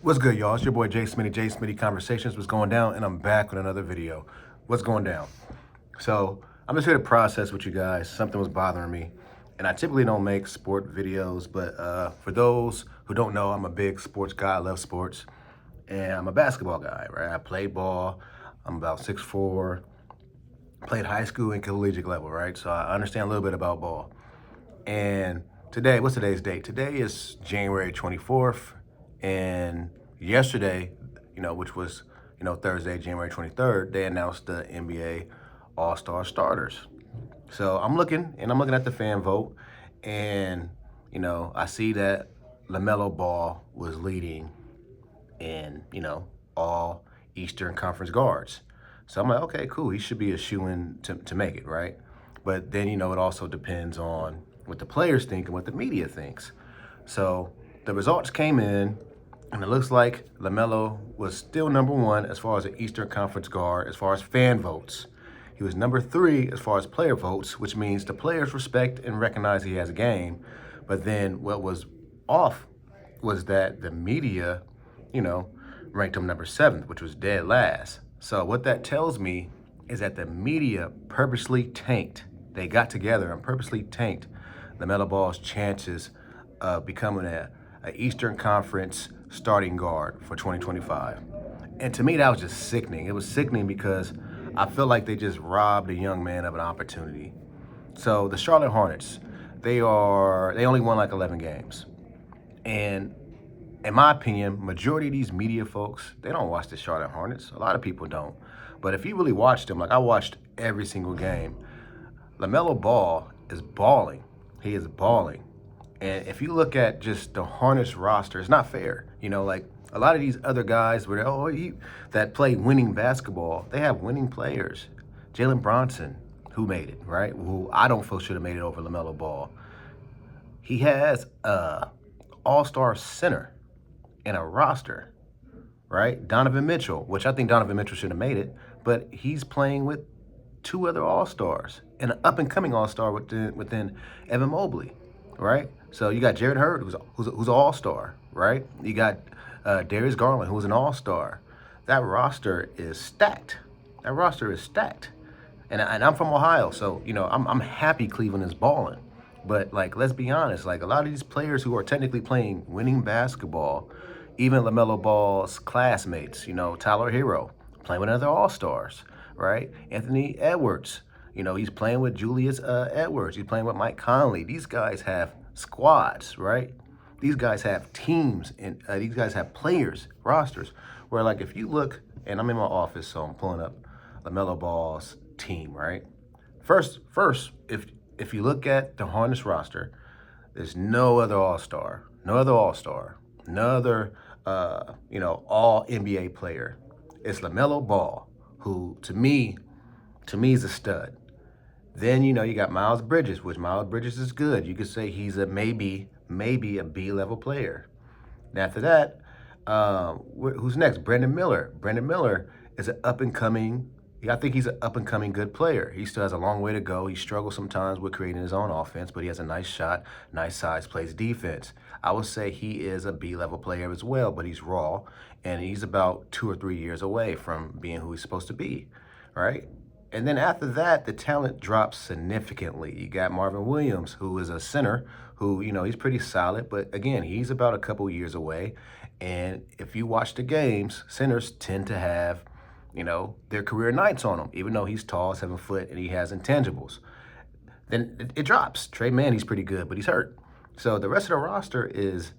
What's good, y'all? It's your boy Smitty Conversations. What's going down? And I'm back with another video. What's going down? So I'm just here to process with you guys. Something was bothering me. And I typically don't make sport videos, but for those who don't know, I'm a big sports guy. I love sports. And I'm a basketball guy, right? I played ball. I'm about 6'4". Played high school and collegiate level, right? So I understand a little bit about ball. And today, what's today's date? Today is January 24th. And yesterday, which was, Thursday, January 23rd, they announced the NBA All-Star starters. So I'm looking at the fan vote, and, I see that Lamelo Ball was leading in, all Eastern Conference guards. So I'm like, okay, cool. He should be a shoo-in to make it, right? But then, it also depends on what the players think and what the media thinks. So the results came in, and it looks like LaMelo was still number one as far as an Eastern Conference guard, as far as fan votes. He was number 3 as far as player votes, which means the players respect and recognize he has a game. But then what was off was that the media, ranked him number 7th, which was dead last. So what that tells me is that the media purposely tanked. They got together and purposely tanked LaMelo Ball's chances of becoming an Eastern Conference starting guard for 2025. And to me, that was just sickening. It was sickening because I feel like they just robbed a young man of an opportunity. So the Charlotte Hornets, they only won like 11 games. And in my opinion, majority of these media folks, they don't watch the Charlotte Hornets. A lot of people don't. But if you really watched them, like I watched every single game, LaMelo Ball is balling. He is balling. And if you look at just the Hornets roster, it's not fair. Like a lot of these other guys that play winning basketball, they have winning players. Jalen Bronson, who made it, right? Who I don't feel should have made it over LaMelo Ball. He has a all-star center in a roster, right? Donovan Mitchell, which I think Donovan Mitchell should have made it, but he's playing with 2 other all-stars and an up-and-coming all-star within Evan Mobley, right? So you got Jared Hurd, who's an all-star, right? You got Darius Garland, who's an all-star. That roster is stacked. And I'm from Ohio, so I'm happy Cleveland is balling. But like, let's be honest, like a lot of these players who are technically playing winning basketball, even LaMelo Ball's classmates, Tyler Hero, playing with other all-stars, right? Anthony Edwards, he's playing with Julius Edwards. He's playing with Mike Conley. These guys have squads, right? These guys have teams, and these guys have players, rosters, where like if you look, and I'm in my office, so I'm pulling up LaMelo Ball's team, right? First, if you look at the Hornets roster, there's no other all-star, no other all NBA player. It's LaMelo Ball, who to me is a stud. Then, you got Miles Bridges, which Miles Bridges is good. You could say he's a maybe a B-level player. And after that, who's next? Brandon Miller. Brandon Miller is an up-and-coming, I think he's an up-and-coming good player. He still has a long way to go. He struggles sometimes with creating his own offense, but he has a nice shot, nice size, plays defense. I would say he is a B-level player as well, but he's raw, and he's about 2 or 3 years away from being who he's supposed to be, right? And then after that, the talent drops significantly. You got Marvin Williams, who is a center, who, he's pretty solid, but again, he's about a couple years away. And if you watch the games, centers tend to have, their career nights on him, even though he's tall, 7 foot, and he has intangibles. Then it drops. Trey Mann, he's pretty good, but he's hurt. So the rest of the roster is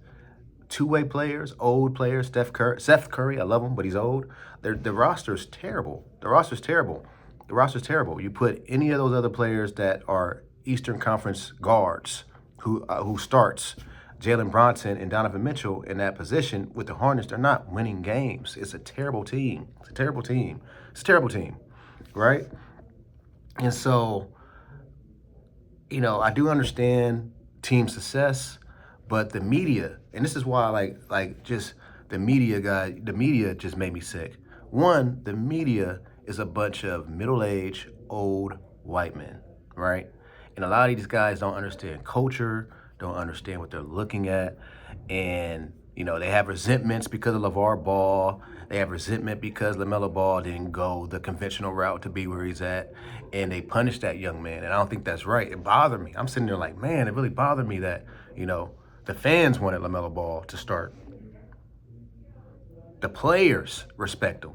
two-way players, old players. Seth Curry, I love him, but he's old. The roster's terrible. The roster's terrible. You put any of those other players that are Eastern Conference guards who starts Jalen Bronson and Donovan Mitchell in that position with the Hornets, they're not winning games. It's a terrible team. It's a terrible team, right? And so, I do understand team success, but the media, and this is why the media just made me sick. One, the media is a bunch of middle-aged, old white men, right? And a lot of these guys don't understand culture, don't understand what they're looking at. And You know, they have resentments because of LeVar Ball. They have resentment because LaMelo Ball didn't go the conventional route to be where he's at. And they punished that young man. And I don't think that's right. It bothered me. I'm sitting there like, man, it really bothered me that, you know, the fans wanted LaMelo Ball to start. The players respect him.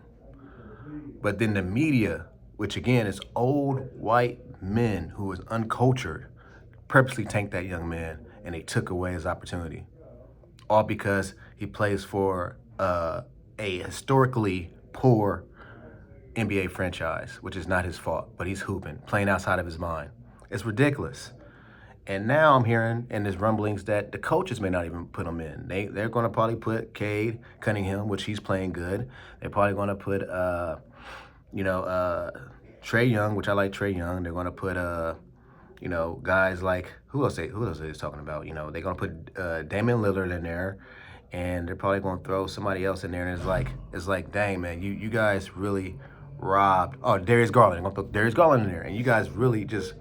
But then the media, which again is old white men who was uncultured, purposely tanked that young man and they took away his opportunity. All because he plays for a historically poor NBA franchise, which is not his fault, but he's hooping, playing outside of his mind. It's ridiculous. And now I'm hearing in there's rumblings that the coaches may not even put him in. They're going to probably put Cade Cunningham, which he's playing good. They're probably going to put Trae Young, which I like Trae Young. They're going to put guys like who else are they talking about? You know, they're going to put Damian Lillard in there, and they're probably going to throw somebody else in there. And it's like, dang man, you guys really robbed. Oh, Darius Garland. They're going to put Darius Garland in there, and you guys really just.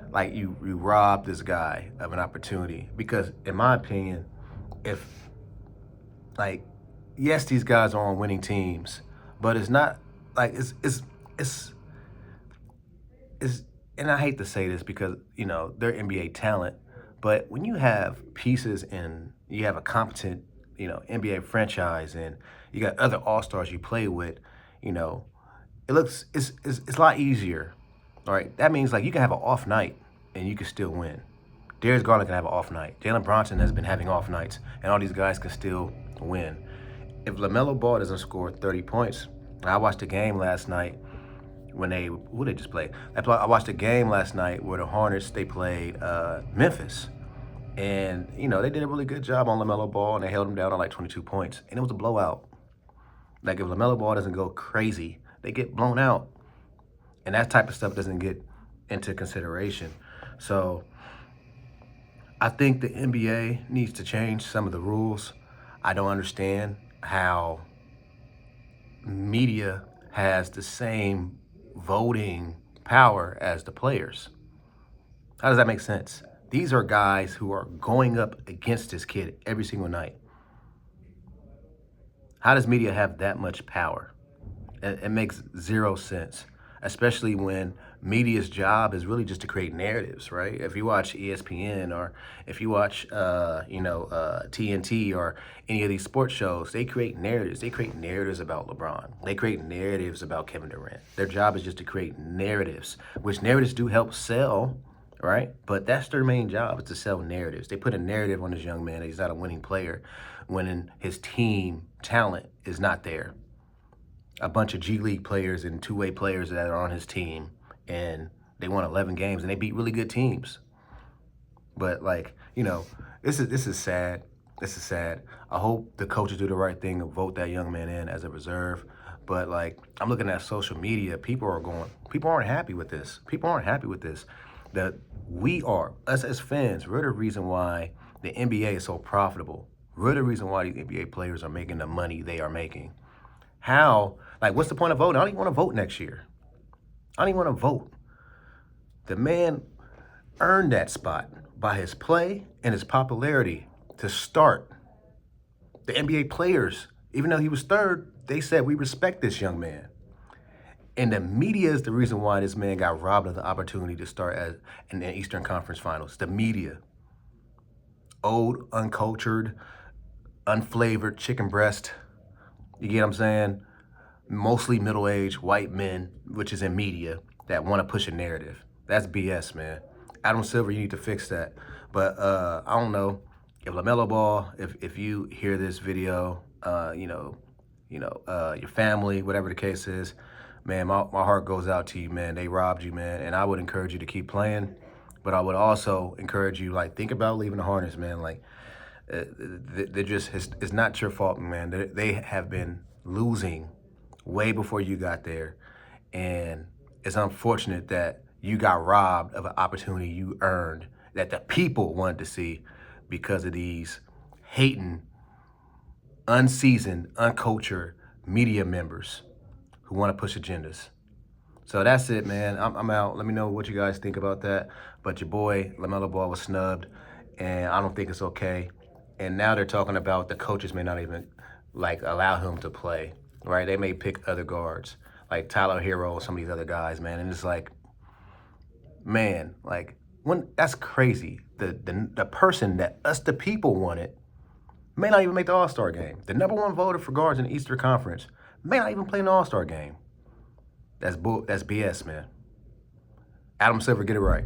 Like you robbed this guy of an opportunity because, in my opinion, if like, yes, these guys are on winning teams, but it's not like it's and I hate to say this because you know they're NBA talent, but when you have pieces and you have a competent NBA franchise and you got other all-stars you play with, you know, it's a lot easier. All right, that means like you can have an off night and you can still win. Darius Garland can have an off night. Jalen Brunson has been having off nights, and all these guys can still win. If LaMelo Ball doesn't score 30 points, I watched a game last night when who they just played. I watched a game last night where the Hornets they played Memphis, and you know they did a really good job on LaMelo Ball, and they held him down on like 22 points, and it was a blowout. Like if LaMelo Ball doesn't go crazy, they get blown out. And that type of stuff doesn't get into consideration. So I think the NBA needs to change some of the rules. I don't understand how media has the same voting power as the players. How does that make sense? These are guys who are going up against this kid every single night. How does media have that much power? It makes zero sense. Especially when media's job is really just to create narratives, right? If you watch ESPN or if you watch, TNT or any of these sports shows, they create narratives. They create narratives about LeBron. They create narratives about Kevin Durant. Their job is just to create narratives, which narratives do help sell, right? But that's their main job, is to sell narratives. They put a narrative on this young man that he's not a winning player when his team talent is not there. A bunch of G League players and two-way players that are on his team, and they won 11 games, and they beat really good teams. But like, you know, this is sad. This is sad. I hope the coaches do the right thing and vote that young man in as a reserve. But like, I'm looking at social media. People aren't happy with this. People aren't happy with this. That we are, us as fans, we're the reason why the NBA is so profitable. We're the reason why these NBA players are making the money they are making. How, like, what's the point of voting? I don't even want to vote next year. I don't even want to vote. The man earned that spot by his play and his popularity to start. The NBA players, even though he was third, they said, we respect this young man. And the media is the reason why this man got robbed of the opportunity to start in the Eastern Conference Finals. The media. Old, uncultured, unflavored chicken breast. You get what I'm saying? Mostly middle-aged white men, which is in media, that want to push a narrative. That's BS, man. Adam Silver, you need to fix that. But I don't know if LaMelo Ball, if you hear this video, your family, whatever the case is, man, my heart goes out to you, man. They robbed you, man, and I would encourage you to keep playing. But I would also encourage you, like, think about leaving the Hornets, man. Like, it's not your fault, man. They have been losing way before you got there, and it's unfortunate that you got robbed of an opportunity you earned that the people wanted to see because of these hating, unseasoned, uncultured media members who want to push agendas. So that's it, man. I'm out. Let me know what you guys think about that. But your boy, LaMelo Ball, was snubbed, and I don't think it's okay. And now they're talking about the coaches may not even like allow him to play, right? They may pick other guards like Tyler Hero and some of these other guys, man. And it's like, man, like when that's crazy. The person that us the people wanted may not even make the All-Star game. The #1 voter for guards in the Eastern Conference may not even play in the All-Star game. That's BS, man. Adam Silver, get it right.